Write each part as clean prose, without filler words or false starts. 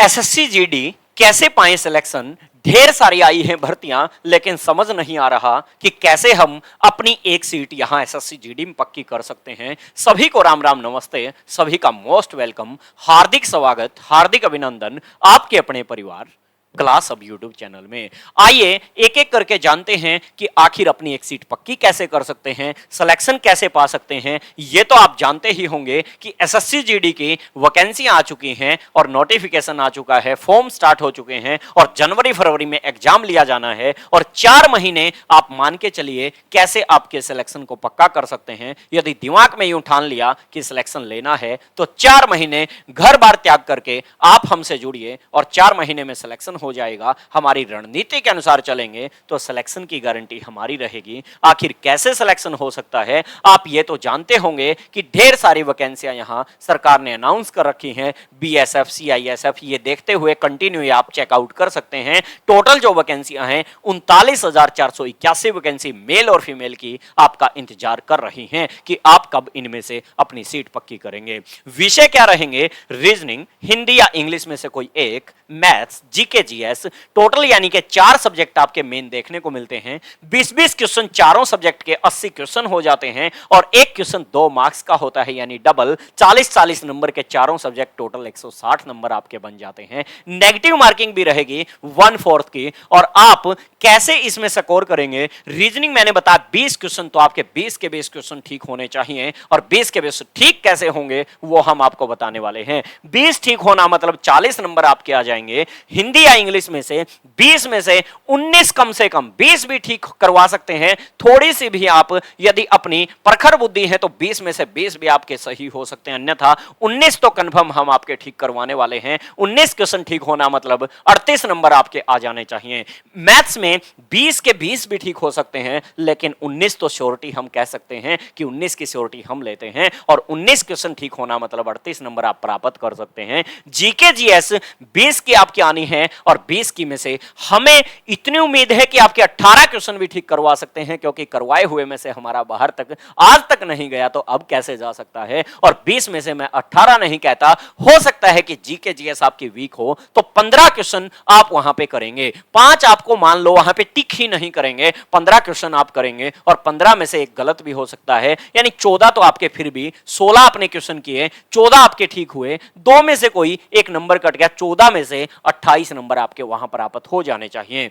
SSC GD कैसे पाएं selection. ढेर सारी आई हैं भर्तियां, लेकिन समझ नहीं आ रहा कि कैसे हम अपनी एक सीट यहां एसएससी जीडी में पक्की कर सकते हैं। सभी को राम राम नमस्ते, सभी का मोस्ट वेलकम, हार्दिक स्वागत, हार्दिक अभिनंदन आपके अपने परिवार क्लास अब यूट्यूब चैनल में। आइए एक एक करके जानते हैं कि आखिर अपनी एक सीट पक्की कैसे कर सकते हैं, सिलेक्शन कैसे पा सकते हैं। ये तो आप जानते ही होंगे कि एसएससी जीडी की वैकेंसी आ चुकी हैं और नोटिफिकेशन आ चुका है, फॉर्म स्टार्ट हो चुके हैं और जनवरी फरवरी में एग्जाम लिया जाना है और 4 महीने आप मान के चलिए कैसे आपके सिलेक्शन को पक्का कर सकते हैं। यदि दिमाग में यूं ठान लिया कि सिलेक्शन लेना है तो 4 महीने घर बार त्याग करके आप हमसे जुड़िए और 4 महीने में सिलेक्शन हो जाएगा। हमारी रणनीति के अनुसार चलेंगे तो सिलेक्शन की गारंटी हमारी रहेगी। आखिर कैसे सिलेक्शन हो सकता है, आप ये तो जानते होंगे कि ढेर सारी वैकेंसियां यहां सरकार ने अनाउंस कर रखी हैं। बीएसएफ, सीआईएसएफ, ये देखते हुए कंटिन्यू आप चेकआउट कर सकते हैं। टोटल जो वैकेंसियां हैं 39,481 वैकेंसी मेल और फीमेल की आपका इंतजार कर रही हैं कि आप कब इनमें से अपनी सीट पक्की करेंगे। विषय क्या रहेंगे? रीजनिंग, हिंदी या इंग्लिश में से कोई एक, मैथ्स, जीके, जीएस, टोटल यानी कि 4 सब्जेक्ट आपके मेन देखने को मिलते हैं। 20-20 क्वेश्चन चारों सब्जेक्ट के 80 क्वेश्चन हो जाते हैं और एक क्वेश्चन 2 मार्क्स का होता है, यानी डबल 40-40 नंबर के चारों सब्जेक्ट, टोटल 160 नंबर आपके बन जाते हैं। नेगेटिव मार्किंग भी रहेगी 1/4 की। और आप कैसे इसमें स्कोर करेंगे? रीजनिंग मैंने बताया 20 क्वेश्चन, तो आपके 20 के 20 क्वेश्चन ठीक होने चाहिए और 20 के 20 ठीक कैसे होंगे वो हम आपको बताने वाले हैं। 20 ठीक होना मतलब 40 नंबर आपके आ जाएंगे। हिंदी या इंग्लिश में से 20 में से 19 कम से कम, 20 भी ठीक करवा सकते हैं। थोड़ी सी भी आप यदि अपनी प्रखर बुद्धि है तो 20 में से 20 भी आपके सही हो सकते हैं, अन्यथा 19 तो कंफर्म हम आपके ठीक करवाने वाले हैं। 19 क्वेश्चन ठीक होना मतलब 38 नंबर आपके आ जाने चाहिए। मैथ्स में 20 के 20 भी ठीक हो सकते हैं, लेकिन 19 तो श्योरिटी हम कह सकते हैं कि 19 की श्योरिटी हम लेते हैं और 19 क्वेश्चन ठीक होना मतलब 38 नंबर आप प्राप्त कर सकते हैं। जीके जीएस 20 की आपकी आनी है और 20 की में से हमें इतनी उम्मीद है कि आपके 18 क्वेश्चन भी ठीक करवा सकते हैं, क्योंकि करवाए हुए में से हमारा बाहर तक आज तक नहीं गया, तो अब कैसे जा सकता है। और 20 में से मैं 18 नहीं कहता, हो सकता है कि जीके जीएस आपकी वीक हो तो 15 क्वेश्चन आप वहां पे करेंगे। 5 आपको मान लो वहां पे टिक ही नहीं करेंगे, 15 क्वेश्चन आप करेंगे और 15 में से एक गलत भी हो सकता है, यानी 14 तो आपके फिर भी 16 अपने क्वेश्चन किए, 14 आपके ठीक हुए, 2 में से कोई एक नंबर कट गया, 14 में से 28 नंबर आपके वहां प्राप्त हो जाने चाहिए।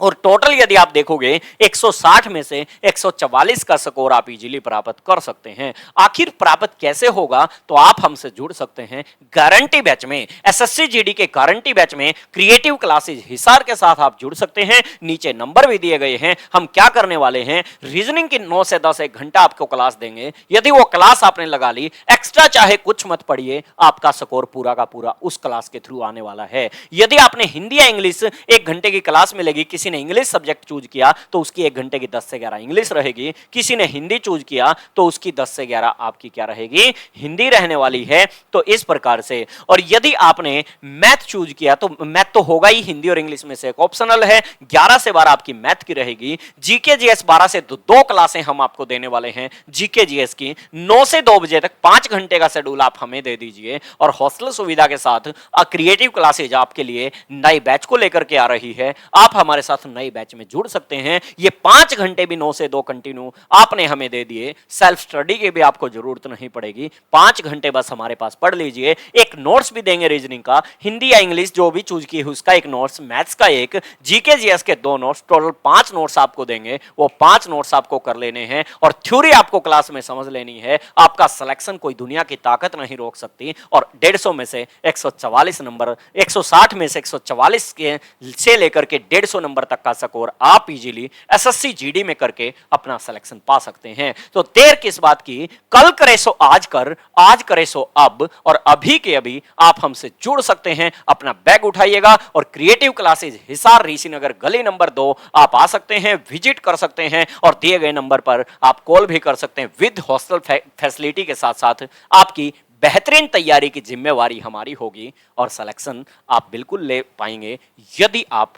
और टोटल यदि आप देखोगे 160 में से 144 का स्कोर आप इजीली प्राप्त कर सकते हैं। आखिर प्राप्त कैसे होगा? तो आप हमसे जुड़ सकते हैं गारंटी बैच में, एसएससी जीडी के गारंटी बैच में क्रिएटिव क्लासेज हिसार के साथ आप जुड़ सकते हैं। नीचे नंबर भी दिए गए हैं। हम क्या करने वाले हैं, रीजनिंग की 9 से 10 एक घंटा आपको क्लास देंगे। यदि वो क्लास आपने लगा ली, एक्स्ट्रा चाहे कुछ मत पढ़िए, आपका स्कोर पूरा का पूरा उस क्लास के थ्रू आने वाला है। यदि आपने हिंदी या इंग्लिश 1 घंटे की क्लास मिलेगी, किसी ने इंग्लिश सब्जेक्ट चूज किया तो उसकी 1 घंटे की 10 से 11 इंग्लिश रहेगी। किसी ने हिंदी चूज किया तो उसकी 10 से 11 आपकी क्या रहेगी, हिंदी रहने वाली है। तो इस प्रकार से, और यदि आपने मैथ चूज किया तो मैथ तो होगा ही, हिंदी और इंग्लिश में से एक ऑप्शनल है, 11 से 12 आपकी मैथ की रहेगी। जीके जीएस 12 से 2 क्लासें हम आपको देने वाले हैं जीके जीएस की, 9 से 2 बजे तक 5 घंटे का शेड्यूल आप हमें दे दीजिए। और हॉस्टल सुविधा के साथ क्रिएटिव क्लासेज आपके लिए नए बैच को लेकर के आ रही है। आप हमारे साथ नए बैच में जुड़ सकते हैं। ये 5 घंटे भी 9 से 2 कंटिन्यू आपने हमें दे दिए, सेल्फ स्टडी की भी आपको जरूरत नहीं पड़ेगी। 5 घंटे बस हमारे पास पढ़ लीजिए। एक नोट्स भी देंगे रीजनिंग का, हिंदी या इंग्लिश जो भी चूज की है उसका एक नोट्स, मैथ्स का एक, जीके जीएस के 2 नोट्स, टोटल 5 नोट्स आपको देंगे। वो 5 नोट्स आपको कर लेने हैं और थ्योरी आपको क्लास में समझ लेनी है। आपका सिलेक्शन कोई दुनिया की ताकत नहीं रोक सकती। और 150 में से 144 नंबर, 160 में से 144 के से लेकर के 150 नंबर तक का स्कोर आप इजीली एसएससी जीडी में करके अपना सिलेक्शन पा सकते हैं। तो देर किस बात की, कल करे सो आज कर, आज करे सो अब, और अभी के अभी आप हमसे जुड़ सकते हैं। अपना बैग उठाइएगा और क्रिएटिव क्लासेज हिसार ऋषि नगर गली नंबर 2 आप आ सकते हैं, विजिट कर सकते हैं और दिए गए नंबर पर आप कॉल भी कर सकते हैं। विद हॉस्टल फैसिलिटी के साथ साथ आपकी बेहतरीन तैयारी की जिम्मेवारी हमारी होगी और सिलेक्शन आप बिल्कुल ले पाएंगे यदि आप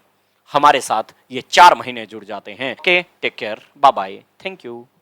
हमारे साथ ये 4 महीने जुड़ जाते हैं। Okay, take care, bye bye, thank you.